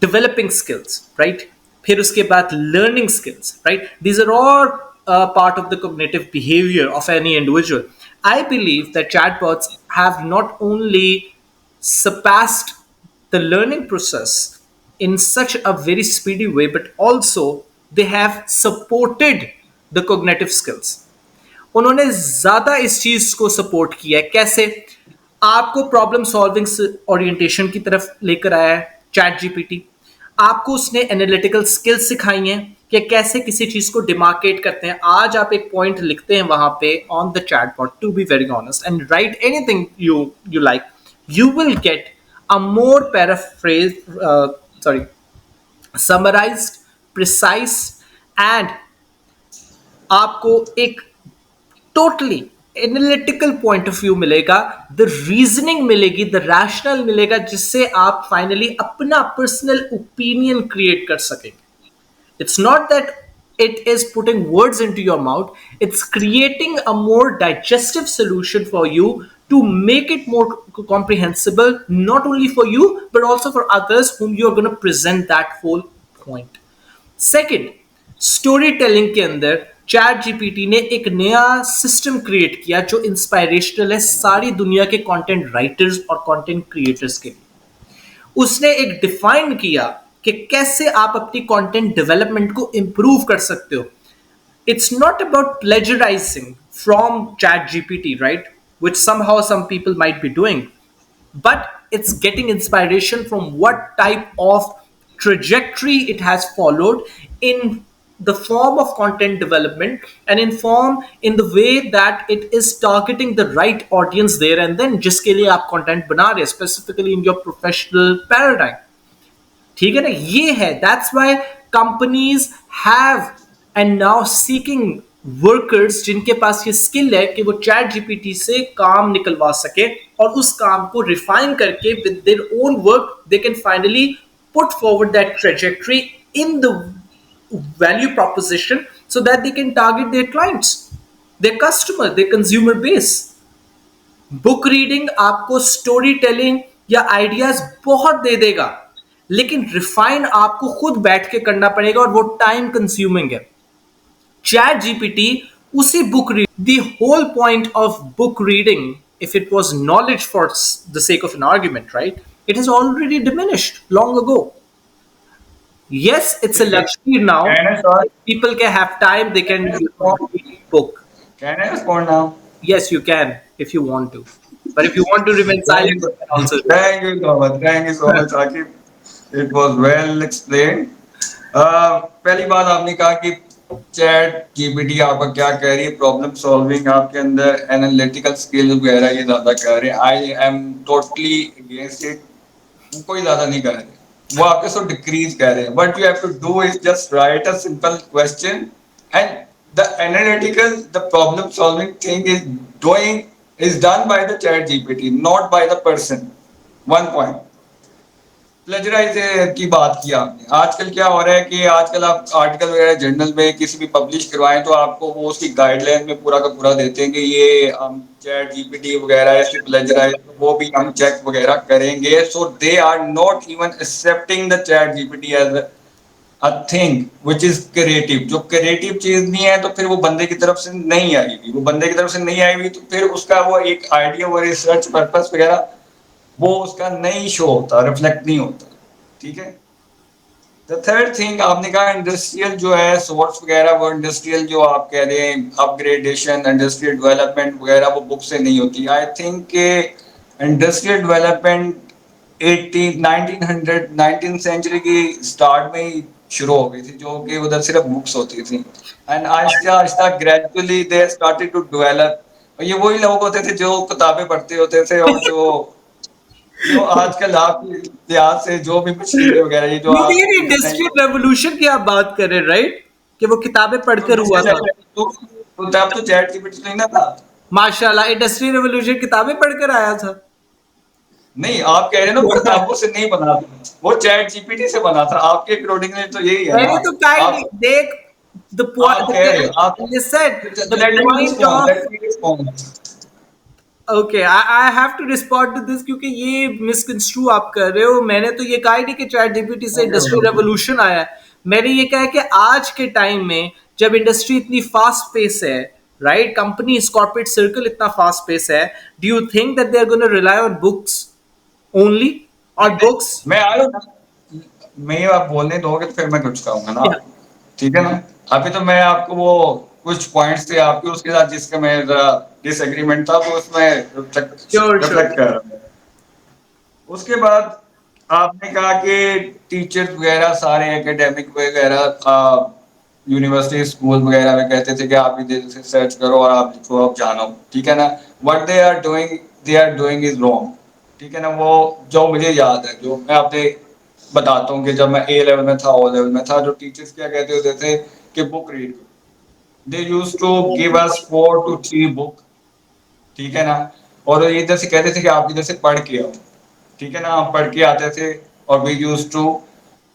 [SPEAKER 2] डेवलपिंग स्किल्स, राइट, फिर उसके बाद learning skills, right, these are all part of the cognitive behavior of any individual. I believe that chatbots have not only surpassed the learning process in such a very speedy way, but also they have supported the cognitive skills. उन्होंने ज्यादा इस चीज को support किया है। कैसे? आपको problem solving orientation की तरफ लेकर आया है चैट जीपीटी। आपको उसने एनालिटिकल स्किल्स सिखाई हैं कि कैसे किसी चीज को डिमार्केट करते हैं। आज आप एक पॉइंट लिखते हैं वहां पे on the chatbot, to be very honest, and write anything you like, you will get a more paraphrase, sorry, summarised, precise, and आपको एक totally analytical point of view मिलेगा, द रीजनिंग मिलेगी, the rational मिलेगा, जिससे आप finally अपना personal opinion create कर सकेंगे। It's not that it is putting words into your mouth, it's creating a more digestive solution for you to make it more comprehensible, not only for you but also for others whom you are going to present that whole point. Second, story telling के अंदर chat GPT ने एक नया system create किया जो inspirational है सारी दुनिया के कंटेंट राइटर्स और कंटेंट क्रिएटर्स के लिए। उसने एक डिफाइन किया कि कैसे आप अपनी कंटेंट डेवलपमेंट को इंप्रूव कर सकते हो। It's not about plagiarizing from ChatGPT, right? Which somehow some people might be doing, but it's getting inspiration from what type of trajectory it has followed in the form of content development and in the way that it is targeting the right audience there and then जिसके लिए आप content बना रहे specifically in your professional paradigm। ठीक है ना, ये है, that's why companies have and now seeking workers जिनके पास ये स्किल है कि वो चैट जीपीटी से काम निकलवा सके और उस काम को रिफाइन करके with their own work they can finally put forward that trajectory in the value proposition so that they can target their clients, their customer, their consumer base. Book reading आपको स्टोरी टेलिंग या ideas बहुत दे देगा, लेकिन refine आपको खुद बैठ के करना पड़ेगा और वो टाइम कंज्यूमिंग है। चैट जीपीटी उसी book read, the whole point of book reading, if it was knowledge for the sake of an argument, right, it has already diminished long ago. Yes, it's a luxury now.
[SPEAKER 1] Can I start?
[SPEAKER 2] People can have time, they can read book.
[SPEAKER 1] Can I respond now?
[SPEAKER 2] Yes, you can if you want to. But if you want to remain silent,
[SPEAKER 1] Thank
[SPEAKER 2] you
[SPEAKER 1] you.
[SPEAKER 2] can also do
[SPEAKER 1] Thank you so much. Thank you so much, Akib. It was well explained. पहली बात आपने कहा कि chat GPT आपका क्या कह रही है, प्रॉब्लम सॉल्विंग आपके अंदर एनालिटिकल स्किल वगैरह ये ज्यादा कह रहे हैं। I am totally against it, कोई ज्यादा नहीं कह रहे, वो आपके सो डिक्रीज कह रहे हैं। What you have to do is just write a simple question and the analytical the problem solving thing is doing is done by the chat GPT, not by the person. One point. Plagiarise की बात की आपने, आजकल क्या हो रहा है कि आजकल आप आर्टिकल वगैरह जर्नल में किसी भी पब्लिश करवाएं तो आपको वो उसकी गाइडलाइन में पूरा का पूरा देते हैं कि ये हम चैट जीपीटी वगैरह इसकी प्लेजराइज वो भी हम चेक वगैरह करेंगे, so they are not even accepting the ChatGPT as a thing which is creative. जो क्रिएटिव चीज नहीं है तो फिर वो बंदे की तरफ से नहीं आएगी, वो बंदे की तरफ से नहीं आएगी तो फिर उसका वो एक आइडिया और रिसर्च पर्पस वगैरह वो उसका नहीं शो होता, रिफ्लेक्ट नहीं होता। ठीक है। द थर्ड थिंग आपने कहा इंडस्ट्रियल जो है सोर्स वगैरह, वो इंडस्ट्रियल जो आप कह रहे हैं अपग्रेडेशन इंडस्ट्रियल डेवलपमेंट वगैरह वो बुक से नहीं होती। आई थिंक के इंडस्ट्रियल डेवलपमेंट 18 1900 19 सेंचुरी की स्टार्ट में ही शुरू हो गई थी, जो कि उधर सिर्फ बुक्स होती थी एंड आहिस्ता आहिस्ता gradually they started to develop. और ये वही लोग होते थे जो किताबें पढ़ते होते थे और जो जो आजकल आप इतिहास से जो भी मशीनरी वगैरह ये जो
[SPEAKER 2] यू
[SPEAKER 1] आप
[SPEAKER 2] मीन इंडस्ट्रियल रेवोल्यूशन की आप बात कर रहे हैं, राइट? कि वो किताबें
[SPEAKER 1] तो
[SPEAKER 2] पढ़कर हुआ था।
[SPEAKER 1] तब तो चैट जीपीटी नहीं ना था।
[SPEAKER 2] माशाल्लाह, इंडस्ट्रियल रेवोल्यूशन किताबें पढ़कर आया था।
[SPEAKER 1] नहीं, आप कह रहे हैं ना वो किताबों से नहीं बना था, वो चैट जीपीटी से बना था, आपके अकॉर्डिंगली तो यही है ना।
[SPEAKER 2] मैंने तो काइंडली
[SPEAKER 1] आप
[SPEAKER 2] देख द
[SPEAKER 1] आप कह रहे हो आप
[SPEAKER 2] listen the
[SPEAKER 1] let me
[SPEAKER 2] point
[SPEAKER 1] respond,
[SPEAKER 2] of.
[SPEAKER 1] Let me respond.
[SPEAKER 2] Okay, I have to respond to this क्योंकि ये मिसकंस्ट्रू आप कर रहे हो। मैंने तो ये कहा ही नहीं कि चैट जीपीटी से
[SPEAKER 1] ओके
[SPEAKER 2] इंडस्ट्रियल
[SPEAKER 1] ओके।
[SPEAKER 2] रेवोल्यूशन आया है। मैंने ये कहा है कि आज के टाइम में जब इंडस्ट्री इतनी फास्ट पेस है, राइट, कंपनीज कॉर्पोरेट सर्कल इतना फास्ट पेस है, do you think that they are gonna rely on books only और बुक्स?
[SPEAKER 1] मैं आ रहा हूँ, मैं आप बोलने दोगे तो फिर मैं कुछ कहूंगा ना आपको, ठीक है ना। अभी तो मैं आपको वो कुछ पॉइंट्स थे आपके उसके साथ जिसका मेरा डिसएग्रीमेंट था वो उसमें
[SPEAKER 2] श्योर श्योर।
[SPEAKER 1] रिफ्लेक्ट कर रहा हूँ। उसके बाद आपने कहा कि टीचर्स वगैरह सारे एकेडमिक वगैरह यूनिवर्सिटी स्कूल वगैरह में कहते थे कि आप इधर से सर्च करो और आप लिखो आप जानो, ठीक है ना। What they are doing is wrong, ठीक है ना। वो जो मुझे याद है, जो मैं आपसे बताता हूँ कि जब मैं ए लेवल में था ओ लेवल में था, जो टीचर्स क्या कहते होते थे कि बुक रीड करो। They use to give us 4 to 3 book, ठीक है ना। और ये इधर से कहते थे कि आप इधर से पढ़ के आओ, ठीक है ना। हम पढ़ के आते थे और we use to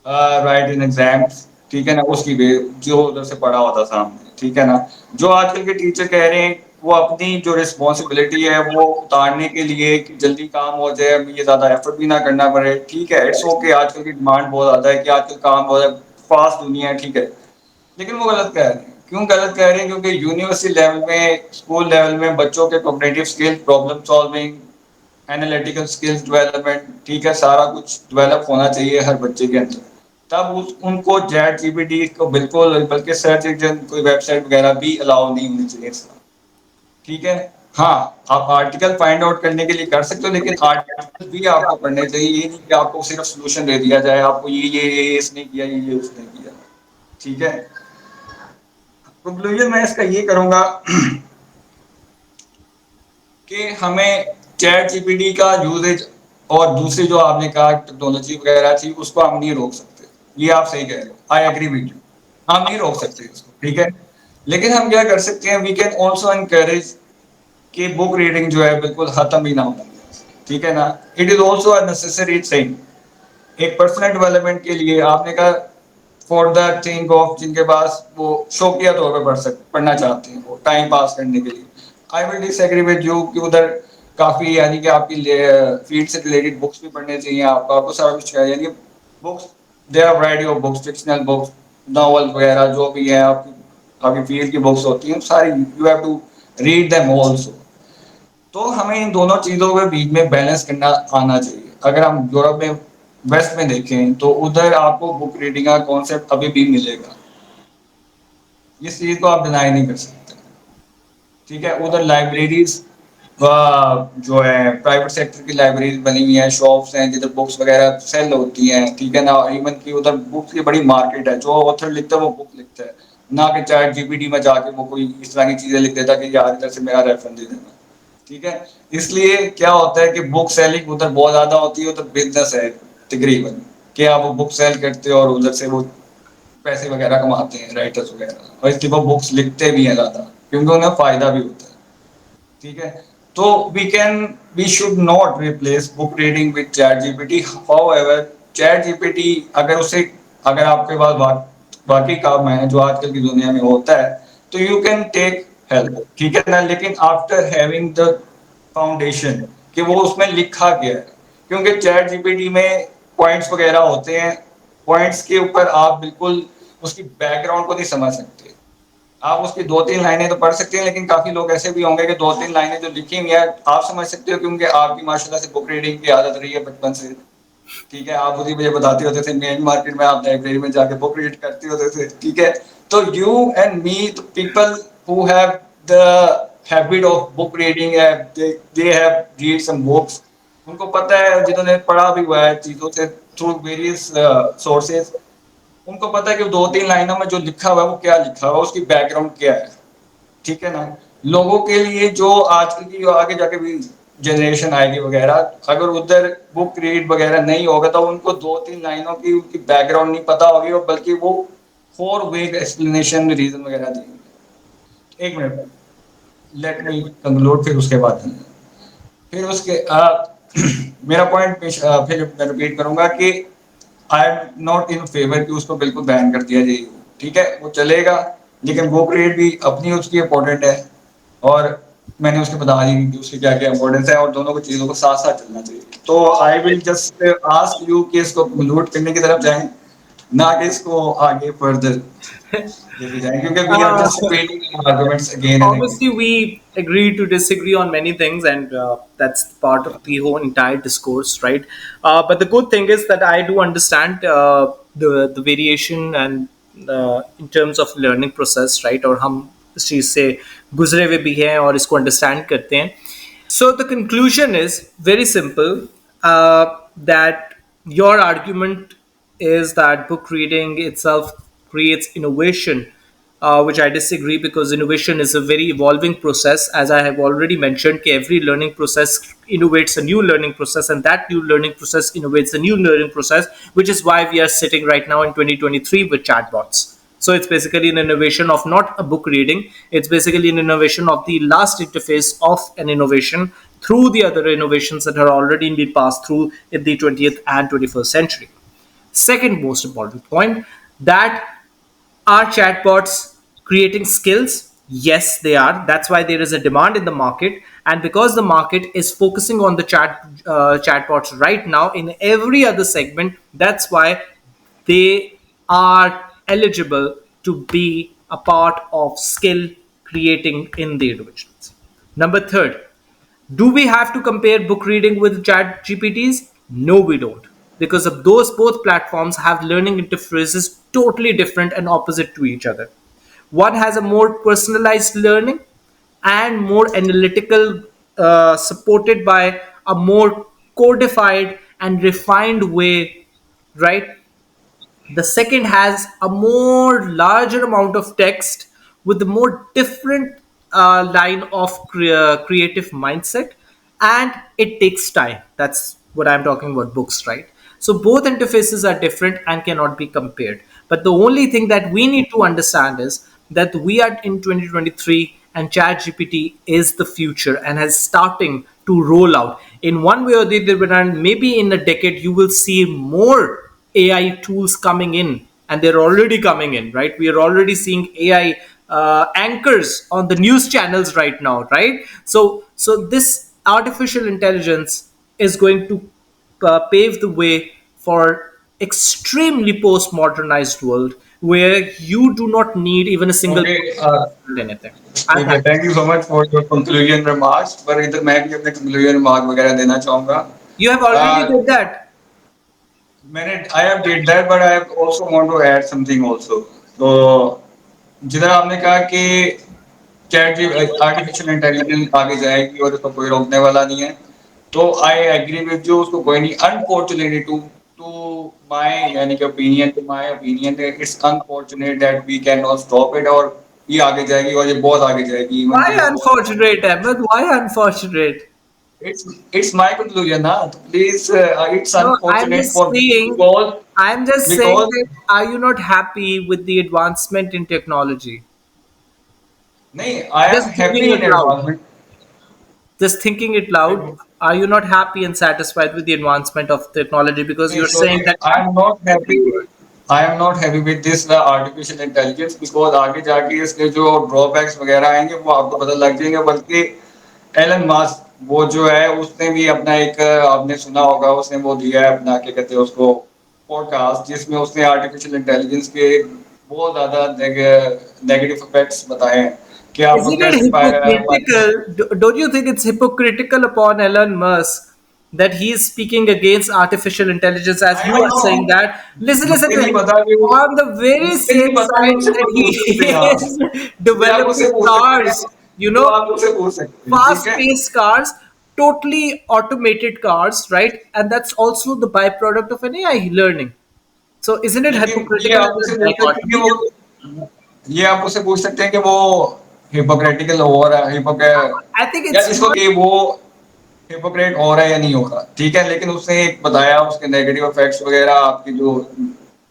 [SPEAKER 1] write in exams, ठीक है ना, उसकी वे जो उधर से पढ़ा होता सामने, ठीक है ना। जो आजकल के टीचर कह रहे हैं वो अपनी जो रिस्पॉन्सिबिलिटी है वो उतारने के लिए कि जल्दी काम हो जाए, हमें ये ज्यादा एफर्ट भी ना करना पड़े, ठीक है, इट्स ओके। आजकल की डिमांड बहुत ज्यादा है कि आजकल काम बहुत फास्ट दुनिया है, ठीक है। लेकिन वो गलत कह रहे हैं। क्यों गलत कह रहे हैं? क्योंकि यूनिवर्सिटी लेवल में स्कूल लेवल में बच्चों के cognitive skill, problem solving, analytical skills development, ठीक है, सारा कुछ डेवलप होना चाहिए हर बच्चे के अंदर। तब उनको चैट जीपीटी को बिल्कुल, बल्कि सर्च इंजन कोई वेबसाइट वगैरह भी अलाउ नहीं होनी चाहिए इसका, ठीक है। हाँ, आप आर्टिकल फाइंड आउट करने के लिए कर सकते हो, लेकिन आर्टिकल भी आपको पढ़ने चाहिए। ये नहीं कि आपको सिर्फ सोल्यूशन दे दिया जाए, आपको ये इसने किया, ये उसने किया, ठीक है। कंक्लूजन मैं इसका ये करूंगा कि हमें चैट जीपीटी का यूजेज और दूसरी जो आपने कहा टेक्नोलॉजी वगैरह थी उसको हम नहीं रोक सकते, ये आप सही कह रहे हो, आई एग्री विद यू। हम नहीं रोक सकते इसको, ठीक है। लेकिन हम क्या कर सकते हैं, वी कैन ऑल्सो एनकरेज कि बुक रीडिंग जो है बिल्कुल खत्म भी ना हो, ठीक है ना। It is also a necessary thing एक पर्सनल डेवलपमेंट के लिए। आपने कहा फॉर द थिंक ऑफ जिनके पास वो शौकिया तौर पर पढ़ना चाहते हैं, वो टाइम पास करने के लिए, I will disagree with you कि उधर काफी यानी कि आपकी फील्ड से रिलेटेड बुक्स भी पढ़ने चाहिए आपको, आपको सारा कुछ चाहिए, यानी books, there are variety of books, fictional books, novel वगैरह जो भी है आपकी आपकी फील्ड की बुक्स होती हैं सारी, you have to read them also. तो हमें इन दोनों चीजों के बीच में बैलेंस करना आना चाहिए। अगर हम यूरोप में वेस्ट में देखें तो उधर आपको बुक रीडिंग का कॉन्सेप्ट अभी भी मिलेगा, इस चीज को आप डिनाई नहीं कर सकते, ठीक है। उधर लाइब्रेरीज जो है प्राइवेट सेक्टर की लाइब्रेरीज बनी हुई हैं, शॉप्स हैं जिधर बुक्स वगैरह सेल होती हैं, ठीक है ना। इवन की उधर बुक्स की बड़ी मार्केट है, जो ऑथर लिखता है वो बुक लिखता है, ना कि चैट जीपीटी में जाके वो कोई इस तरह की चीजें लिख देता कि यार इधर से मेरा रेफरेंस दे देना, ठीक है। इसलिए क्या होता है कि बुक सेलिंग उधर बहुत ज्यादा होती है, उधर बिजनेस है तकरीबन, कि आप वो बुक सेल करते हो और उधर से वो पैसे वगैरह कमाते हैं राइटर्स वगैरह, और इसके वो बुक्स लिखते भी हैं ज्यादा क्योंकि उन्हें फायदा भी होता है, ठीक है। तो we should not replace book reading with chat gpt. However, chat gpt अगर उसे अगर आपके पास बाकी काम है जो आजकल की दुनिया में होता है, तो यू कैन टेक हेल्प, ठीक है ना, लेकिन आफ्टर हैविंग द फाउंडेशन कि वो उसमें लिखा गया है। क्योंकि चैट जीपीटी में पॉइंट्स वगैरह होते हैं, पॉइंट्स के ऊपर आप बिल्कुल उसकी बैकग्राउंड को नहीं समझ सकते। आप उसकी दो तीन लाइनें तो पढ़ सकते हैं, लेकिन काफी लोग ऐसे भी होंगे कि दो तीन लाइनें जो लिखी हुई है आप समझ सकते हो, क्योंकि आपकी माशाल्लाह से बुक रीडिंग की आदत रही है बचपन से। ठीक है, आप उसी मुझे बताते होते थे मेन मार्केट में आप लाइब्रेरी में जाके बुक रीड करते होते थे, ठीक है। तो you and me, people who have the habit of book reading, they have read some books, उनको पता है, जिन्होंने पढ़ा भी हुआ है चीजों से थ्रू वेरियस सोर्सेज, उनको पता है कि दो तीन लाइनों में जो लिखा हुआ है वो क्या लिखा हुआ है, उसकी बैकग्राउंड क्या है, ठीक है ना। लोगों के लिए जो आजकल की जो आगे जाके भी जनरेशन आएगी वगैरह, अगर उधर बुक रीड वगैरह नहीं होगा तो उनको दो तीन लाइनों की उनकी बैकग्राउंड नहीं पता होगी, और बल्कि वो फोर वेग एक्सप्लेनेशन रीजन वगैरह देंगे। एक मिनट, लेट मी कंक्लूड, फिर उसके बाद फिर उसके मेरा पॉइंट फिर मैं रिपीट करूंगा कि आई एम नॉट इन फेवर कि उसको बिल्कुल बैन कर दिया जाए, ठीक है, वो चलेगा, लेकिन वो ग्रेड भी अपनी उसकी इम्पोर्टेंट है, और मैंने उसके बता दी कि उसकी क्या क्या इंपॉर्टेंस है, और दोनों को चीजों को साथ साथ चलना चाहिए। तो I will just ask you कि इसको कंक्लूड करने की तरफ जाएं, ना कि इसको आगे फर्दर लेके जाएं, क्योंकि we are
[SPEAKER 2] Uh,
[SPEAKER 1] just repeating arguments again and again.
[SPEAKER 2] obviously, we agree to disagree on many things, and that's part of the whole entire discourse, right? But the good thing is that I do understand the variation and in terms of learning process, right? और हम इस चीज से गुजरे हुए भी हैं और इसको understand करते हैं. So the conclusion is very simple, that your argument is that book reading itself creates innovation, which I disagree, because innovation is a very evolving process. As I have already mentioned, every learning process innovates a new learning process, and that new learning process innovates a new learning process, which is why we are sitting right now in 2023 with chatbots. So it's basically an innovation of not a book reading. It's basically an innovation of the last interface of an innovation through the other innovations that are already been passed through in the 20th and 21st century. Second most important point, that are chatbots creating skills? Yes, they are. That's why there is a demand in the market, and because the market is focusing on the chatbots right now in every other segment, that's why they are eligible to be a part of skill creating in the individuals. Number third, do we have to compare book reading with chat GPTs? No, we don't. Because of those both platforms have learning interfaces totally different and opposite to each other. One has a more personalized learning and more analytical, supported by a more codified and refined way, right? The second has a more larger amount of text with a more different line of creative mindset, and it takes time. That's what I'm talking about, books, right? So both interfaces are different and cannot be compared. But the only thing that we need to understand is that we are in 2023 and ChatGPT is the future and has starting to roll out in one way or the other. And maybe in a decade you will see more AI tools coming in, and they're already coming in, right? We are already seeing AI anchors on the news channels right now, right? So this artificial intelligence is going to pave the way for extremely postmodernized world where you do not need even a single
[SPEAKER 1] okay,
[SPEAKER 2] anything. And
[SPEAKER 1] ठीक है, thank you so much for your conclusion remarks, पर इधर मैं भी अपने conclusion remark वगैरह देना चाहूंगा।
[SPEAKER 2] you have already did that.
[SPEAKER 1] मैंने I have did that, but I also want to add something also. तो जिधर आपने कहा कि चैट जी आर्टिफिशियल इंटेलिजेंस आगे जाएगी और उसको कोई रोकने वाला नहीं है, तो आई एग्री विद यू, उसको कोई नहीं, अनफॉर्चुनेटली टू टू माय यानी कि opinion, to my opinion, it's unfortunate that we can not stop it, और ये आगे जाएगी और ये बहुत आगे जाएगी, इवन
[SPEAKER 2] Why
[SPEAKER 1] कि ये बहुत
[SPEAKER 2] unfortunate, Ahmed? Why unfortunate?
[SPEAKER 1] it's my conclusion na, please, it's
[SPEAKER 2] No, I'm
[SPEAKER 1] unfortunate
[SPEAKER 2] just
[SPEAKER 1] for me
[SPEAKER 2] saying.
[SPEAKER 1] because
[SPEAKER 2] I'm just saying
[SPEAKER 1] because
[SPEAKER 2] that are you not happy with the advancement in technology?
[SPEAKER 1] नहीं, I am
[SPEAKER 2] Just giving
[SPEAKER 1] happy
[SPEAKER 2] it
[SPEAKER 1] in
[SPEAKER 2] out.
[SPEAKER 1] advancement.
[SPEAKER 2] Just thinking it loud, are you not happy and satisfied with the advancement of technology? Because you're
[SPEAKER 1] So
[SPEAKER 2] saying that
[SPEAKER 1] I am not happy. I am not happy with this artificial intelligence because आगे जाके इसके जो drawbacks वगैरह आएंगे वो आपको पता लग जाएंगे। बल्कि एलन मास्क वो जो है उसने भी अपना एक आपने सुना होगा उसने वो दिया है अपना क्या कहते हैं उसको पॉडकास्ट जिसमें उसने आर्टिफिशियल इंटेलिजेंस के बहुत ज्यादा नेगेटिव इफेक्ट्स बताए हैं कि आपको
[SPEAKER 2] isn't it
[SPEAKER 1] कैसे
[SPEAKER 2] hypocritical? Don't you think it's hypocritical upon Elon Musk that he is speaking against artificial intelligence, as
[SPEAKER 1] I
[SPEAKER 2] you
[SPEAKER 1] don't
[SPEAKER 2] are
[SPEAKER 1] know
[SPEAKER 2] saying that? Listen
[SPEAKER 1] मुझे
[SPEAKER 2] to
[SPEAKER 1] नहीं
[SPEAKER 2] him.
[SPEAKER 1] पता कि
[SPEAKER 2] On the very
[SPEAKER 1] मुझे नहीं
[SPEAKER 2] same
[SPEAKER 1] पता कि
[SPEAKER 2] side
[SPEAKER 1] उससे
[SPEAKER 2] that
[SPEAKER 1] कोई
[SPEAKER 2] he
[SPEAKER 1] पूछ सकते हैं आप
[SPEAKER 2] is
[SPEAKER 1] ये आप उससे
[SPEAKER 2] developing
[SPEAKER 1] पूछ सकते हैं
[SPEAKER 2] cars, you
[SPEAKER 1] वो
[SPEAKER 2] know,
[SPEAKER 1] आप उससे पूछ सकते हैं ठीक है
[SPEAKER 2] fast-paced cars, totally automated cars, right? And that's also the byproduct of an AI learning. So isn't it
[SPEAKER 1] लेकिन ये
[SPEAKER 2] hypocritical
[SPEAKER 1] आप
[SPEAKER 2] as
[SPEAKER 1] उससे
[SPEAKER 2] a
[SPEAKER 1] पूछ सकते हैं कि
[SPEAKER 2] dichotomy?
[SPEAKER 1] वो ये आप उससे पूछ सकते हैं कि वो हिपोक्रेटिकल हो रहा है
[SPEAKER 2] I think
[SPEAKER 1] या
[SPEAKER 2] it's
[SPEAKER 1] जिसको
[SPEAKER 2] not.
[SPEAKER 1] कि वो हिपोक्रेट हो रहा है या नहीं हो रहा ठीक है लेकिन उसने एक बताया उसके नेगेटिव इफेक्ट्स वगैरह आपकी जो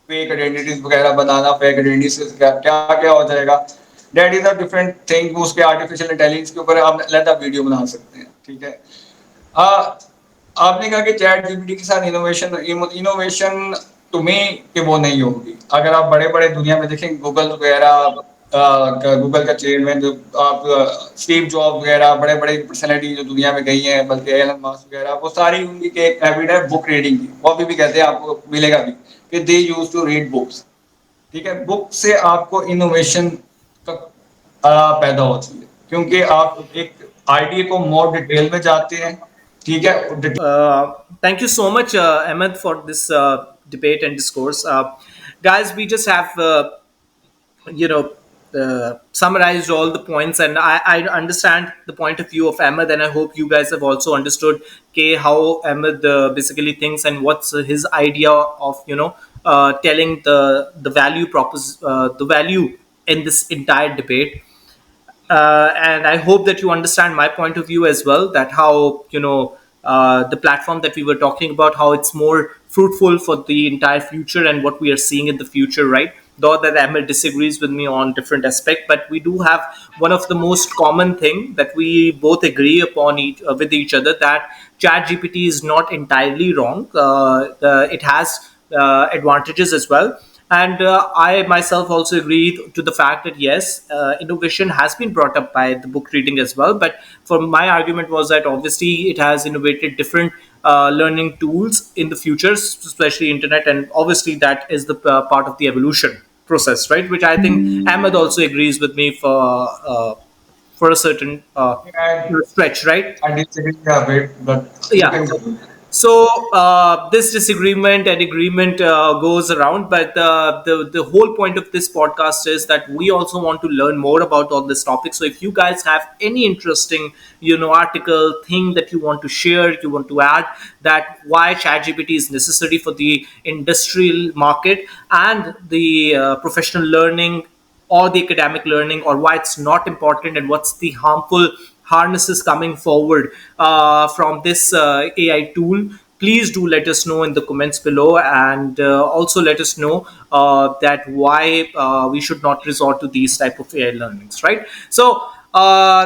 [SPEAKER 1] फेक आइडेंटिटीज वगैरह बनाना फेक आइडेंटिटीज क्या क्या क्या हो जाएगा that is a different thing उसके आर्टिफिशियल इंटेलिजेंस के ऊपर आप अलग वीडियो बना सकते हैं ठीक है आ, आपने कहा कि चैट जीपीटी के साथ इनोवेशन इनोवेशन तुम्हें कि वो नहीं होगी अगर आप बड़े बड़े दुनिया में देखें गूगल वगैरह गूगल का चेयरमैन जो आप स्टीव जॉब वगैरह बड़े बड़े पर्सनैलिटी जो दुनिया में गई हैं बल्कि एलन मास्क वगैरह वो सारी उनकी एक हैबिट है बुक रीडिंग की वो अभी भी कहते हैं आपको मिलेगा भी कि दे यूज टू रीड बुक्स ठीक है बुक से आपको इनोवेशन का पैदा होती है क्योंकि आप एक आइडिया को मोर डिटेल में जाते हैं ठीक है
[SPEAKER 2] Thank you so much, Ahmed, for this debate and discourse. Guys, we just have, you know, summarized all the points, and I understand the point of view of Ahmed, and I hope you guys have also understood how Ahmed basically thinks and what's his idea of, telling the value the value in this entire debate. And I hope that you understand my point of view as well. That how the platform that we were talking about, how it's more fruitful for the entire future and what we are seeing in the future, right? Though that Amir disagrees with me on different aspect, but we do have one of the most common thing that we both agree upon with each other, that Chat GPT is not entirely wrong. It has advantages as well, and I myself also agree to the fact that yes, innovation has been brought up by the book reading as well. But for my argument was that obviously it has innovated different learning tools in the future, especially internet, and obviously that is the part of the evolution process, right? Which I think Ahmed also agrees with me for a certain
[SPEAKER 1] I,
[SPEAKER 2] stretch, right?
[SPEAKER 1] I disagree a bit, but you
[SPEAKER 2] Yeah.
[SPEAKER 1] can go.
[SPEAKER 2] So this disagreement and agreement goes around, but the whole point of this podcast is that we also want to learn more about all this topic. So if you guys have any interesting, article thing that you want to share, you want to add, that why ChatGPT is necessary for the industrial market and the professional learning or the academic learning, or why it's not important, and what's the harmful harnesses coming forward from this AI tool, please do let us know in the comments below, and also let us know that why we should not resort to these type of AI learnings, right? So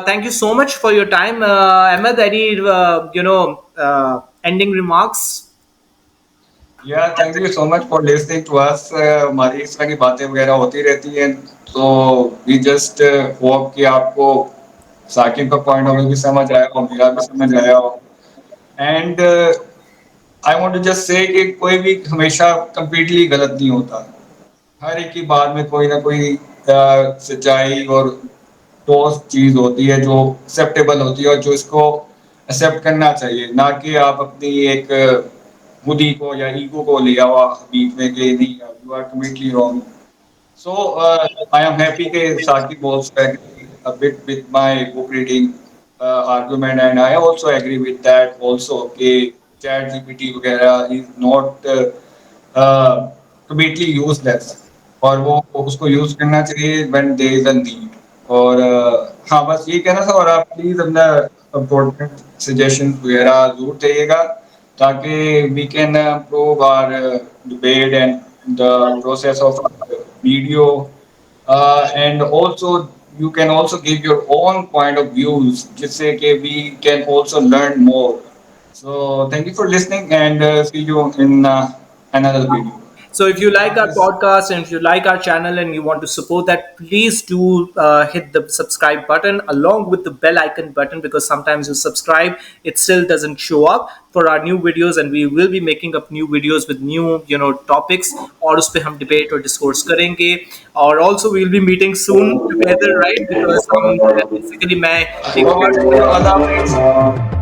[SPEAKER 2] thank you so much for your time, Ahmed. Any ending remarks?
[SPEAKER 1] Yeah, thank you so much for listening to us. हमारी इस तरह की बातें वगैरह होती रहती हैं तो we just hope कि आपको साकिब का पॉइंट ऑफ व्यू भी समझ आया हो मेरा भी समझ आया हो and I want to just say कि कोई भी हमेशा कंप्लीटली गलत नहीं होता हर एक की बात में कोई ना कोई सच्चाई और ठोस चीज होती है जो एक्सेप्टेबल होती है और जो इसको एक्सेप्ट करना चाहिए ना कि आप अपनी एक खुदी को या ईगो को ले आओ बीच में कि नहीं you are completely wrong so I am happy that Saqib also agree a bit with my book reading argument, and I also agree with that also. Okay, Chat GPT वगैरह is not completely useless और वो उसको use करना चाहिए when there is a need. और हाँ बस ये कहना था और आप प्लीज अपना इम्पोर्टेंट सजेशन वगैरह जरूर देइएगा ताकि we can improve our debate and the process of video and also you can also give your own point of views जिससे कि we can also learn more. So thank you for listening and see you in another video.
[SPEAKER 2] So if you like our
[SPEAKER 1] Hafiz.
[SPEAKER 2] podcast and if you like our channel and you want to support that, please do hit the subscribe button along with the bell icon button, because sometimes you subscribe, it still doesn't show up for our new videos, and we will be making up new videos with new topics, और उस पे हम debate और discourse करेंगे. और also we will be meeting soon together, right? Because हम basically मैं एक
[SPEAKER 1] Okay,
[SPEAKER 2] और
[SPEAKER 1] thank you. Allah Hafiz.